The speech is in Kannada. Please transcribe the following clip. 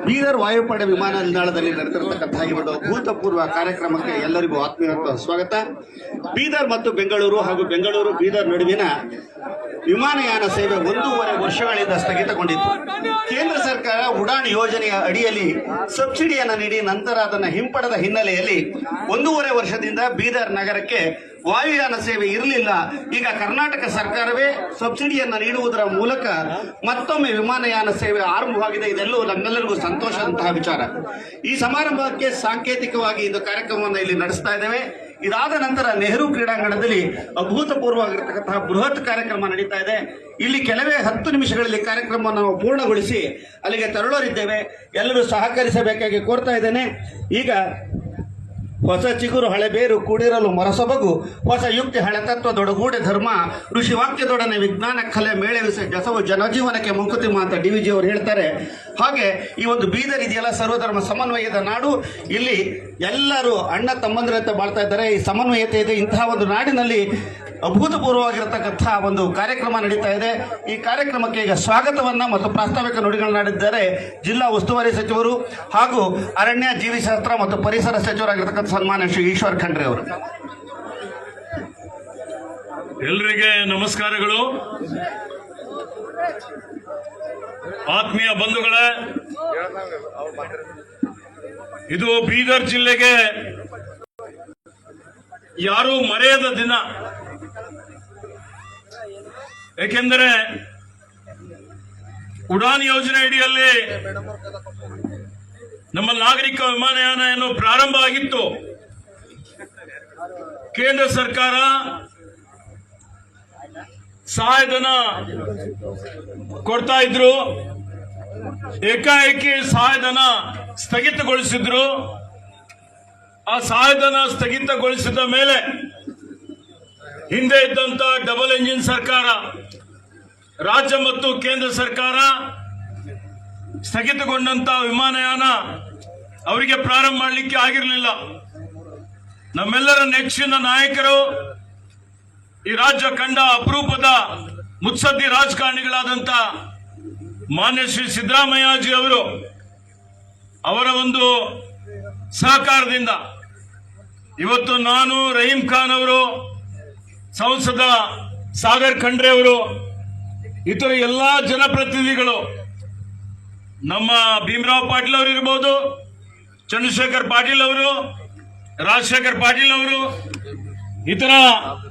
ಬೀದರ್ ವಾಯುಪಡೆ ವಿಮಾನ ನಿಲ್ದಾಣದಲ್ಲಿ ನಡೆದಿರತಕ್ಕಂತಹ ಈ ಒಂದು ಅಭೂತಪೂರ್ವ ಕಾರ್ಯಕ್ರಮಕ್ಕೆ ಎಲ್ಲರಿಗೂ ಆತ್ಮೀಯ ಸ್ವಾಗತ. ಬೀದರ್ ಮತ್ತು ಬೆಂಗಳೂರು ಹಾಗೂ ಬೆಂಗಳೂರು ಬೀದರ್ ನಡುವಿನ ವಿಮಾನಯಾನ ಸೇವೆ 1.5 ವರ್ಷಗಳಿಂದ ಸ್ಥಗಿತಗೊಂಡಿತ್ತು. ಕೇಂದ್ರ ಸರ್ಕಾರ ಉಡಾನ್ ಯೋಜನೆಯ ಅಡಿಯಲ್ಲಿ ಸಬ್ಸಿಡಿಯನ್ನು ನೀಡಿ ನಂತರ ಅದನ್ನು ಹಿಂಪಡೆದ ಹಿನ್ನೆಲೆಯಲ್ಲಿ 1.5 ವರ್ಷದಿಂದ ಬೀದರ್ ನಗರಕ್ಕೆ ವಾಯುಯಾನ ಸೇವೆ ಇರಲಿಲ್ಲ. ಈಗ ಕರ್ನಾಟಕ ಸರ್ಕಾರವೇ ಸಬ್ಸಿಡಿಯನ್ನು ನೀಡುವುದರ ಮೂಲಕ ಮತ್ತೊಮ್ಮೆ ವಿಮಾನಯಾನ ಸೇವೆ ಆರಂಭವಾಗಿದೆ. ಇದೆಲ್ಲವೂ ನಮ್ಮೆಲ್ಲರಿಗೂ ಸಂತೋಷದಂತಹ ವಿಚಾರ. ಈ ಸಮಾರಂಭಕ್ಕೆ ಸಾಂಕೇತಿಕವಾಗಿ ಇದು ಕಾರ್ಯಕ್ರಮವನ್ನು ಇಲ್ಲಿ ನಡೆಸ್ತಾ ಇದ್ದೇವೆ. ಇದಾದ ನಂತರ ನೆಹರು ಕ್ರೀಡಾಂಗಣದಲ್ಲಿ ಅಭೂತಪೂರ್ವವಾಗಿರತಕ್ಕಂತಹ ಬೃಹತ್ ಕಾರ್ಯಕ್ರಮ ನಡೀತಾ ಇದೆ. ಇಲ್ಲಿ ಕೆಲವೇ 10 ನಿಮಿಷಗಳಲ್ಲಿ ಕಾರ್ಯಕ್ರಮವನ್ನು ನಾವು ಪೂರ್ಣಗೊಳಿಸಿ ಅಲ್ಲಿಗೆ ತೆರಳೋರಿದ್ದೇವೆ. ಎಲ್ಲರೂ ಸಹಕರಿಸಬೇಕಾಗಿ ಕೋರ್ತಾ ಇದ್ದೇನೆ. ಈಗ ಹೊಸ ಚಿಗುರು ಹಳೆ ಬೇರು ಕೂಡಿರಲು ಮೊರಸೊಬಗು, ಹೊಸ ಯುಕ್ತಿ ಹಳೆ ತತ್ವದೊಡಗೂಡೆ ಧರ್ಮ, ಋಷಿ ವಾಕ್ಯದೊಡನೆ ವಿಜ್ಞಾನ ಕಲೆ ಮೇಳವಿಸ ಜಸವು ಜನಜೀವನಕ್ಕೆ ಮಂಕುತಿಮ್ಮ ಅಂತ DVG ಅವರು ಹೇಳ್ತಾರೆ. ಹಾಗೆ ಈ ಒಂದು ಬೀದರ್ ಇದೆಯಲ್ಲ, ಸರ್ವಧರ್ಮ ಸಮನ್ವಯದ ನಾಡು. ಇಲ್ಲಿ ಎಲ್ಲರೂ ಅಣ್ಣ ತಮ್ಮಂದಿರಂತೆ ಬಾಳ್ತಾ ಇದ್ದಾರೆ. ಈ ಸಮನ್ವಯತೆ ಇದೆ. ಇಂತಹ ಒಂದು ನಾಡಿನಲ್ಲಿ ಅಭೂತಪೂರ್ವವಾಗಿರತಕ್ಕಂಥ ಒಂದು ಕಾರ್ಯಕ್ರಮ ನಡೀತಾ ಇದೆ. ಈ ಕಾರ್ಯಕ್ರಮಕ್ಕೆ ಈಗ ಸ್ವಾಗತವನ್ನ ಮತ್ತು ಪ್ರಾಸ್ತಾವಿಕ ನುಡಿಗಳನ್ನಾಡಿದ್ದಾರೆ ಜಿಲ್ಲಾ ಉಸ್ತುವಾರಿ ಸಚಿವರು ಹಾಗೂ ಅರಣ್ಯ ಜೀವಿಶಾಸ್ತ್ರ ಮತ್ತು ಪರಿಸರ ಸಚಿವರಾಗಿರ್ತಕ್ಕಂಥ ಸನ್ಮಾನ್ಯ ಶ್ರೀ ಈಶ್ವರ್ ಖಂಡ್ರೆ ಅವರು. ಎಲ್ಲರಿಗೆ ನಮಸ್ಕಾರಗಳು. ಆತ್ಮೀಯ ಬಂಧುಗಳೇ, ಇದು ಬೀದರ್ ಜಿಲ್ಲೆಗೆ ಯಾರೂ ಮರೆಯದ ದಿನ. ಏಕೆಂದರೆ ಉಡಾನ್ ಯೋಜನೆ ಅಡಿಯಲ್ಲಿ ನಮ್ಮ ನಾಗರಿಕ ವಿಮಾನಯಾನ ಏನು ಪ್ರಾರಂಭ ಆಗಿತ್ತು, ಕೇಂದ್ರ ಸರ್ಕಾರ ಸಹಾಯಧನ ಕೊಡ್ತಾ ಇದ್ರು. ಏಕಾಏಕಿ ಸಹಾಯಧನ ಸ್ಥಗಿತಗೊಳಿಸಿದ್ರು. ಆ ಸಹಾಯಧನ ಸ್ಥಗಿತಗೊಳಿಸಿದ ಮೇಲೆ ಹಿಂದೆ ಇದ್ದಂತ ಡಬಲ್ ಎಂಜಿನ್ ಸರ್ಕಾರ, ರಾಜ್ಯ ಮತ್ತು ಕೇಂದ್ರ ಸರ್ಕಾರ ಸ್ಥಗಿತಗೊಂಡಂತ ವಿಮಾನಯಾನ ಅವರಿಗೆ ಪ್ರಾರಂಭ ಮಾಡಲಿಕ್ಕೆ ಆಗಿರಲಿಲ್ಲ. ನಮ್ಮೆಲ್ಲರ ನೆಚ್ಚಿನ ನಾಯಕರು, ಈ ರಾಜ್ಯ ಕಂಡ ಅಪರೂಪದ ಮುತ್ಸದ್ದಿ ರಾಜಕಾರಣಿಗಳಾದಂತ ಮಾನ್ಯ ಶ್ರೀ ಸಿದ್ದರಾಮಯ್ಯಜಿ ಅವರು, ಅವರ ಒಂದು ಸಹಕಾರದಿಂದ ಇವತ್ತು ನಾನು, ರಹೀಂ ಖಾನ್ ಅವರು, ಸಂಸದ ಸಾಗರ್ ಖಂಡ್ರೆ ಅವರು, ಇತರ ಎಲ್ಲಾ ಜನಪ್ರತಿನಿಧಿಗಳು, ನಮ್ಮ ಭೀಮರಾವ್ ಪಾಟೀಲ್ ಅವರು ಇರಬಹುದು, ಚಂದ್ರಶೇಖರ್ ಪಾಟೀಲ್ ಅವರು, ರಾಜಶೇಖರ್ ಪಾಟೀಲ್ ಅವರು, ಇತರ